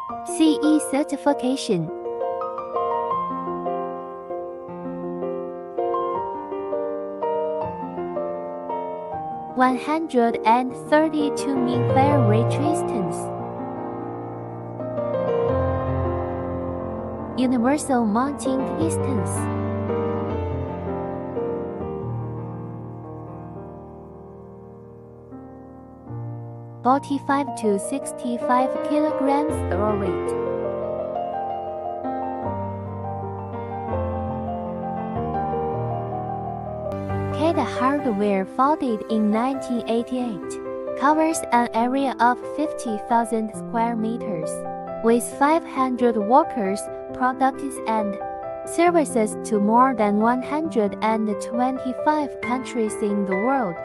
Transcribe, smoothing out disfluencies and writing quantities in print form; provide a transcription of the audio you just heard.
CE certification. (132mm fire resistance). Universal mounting distance. (45 to 65 kilograms throw rate). The hardware founded in 1988 covers an area of 50,000 square meters, with 500 workers, products and services to more than 125 countries in the world.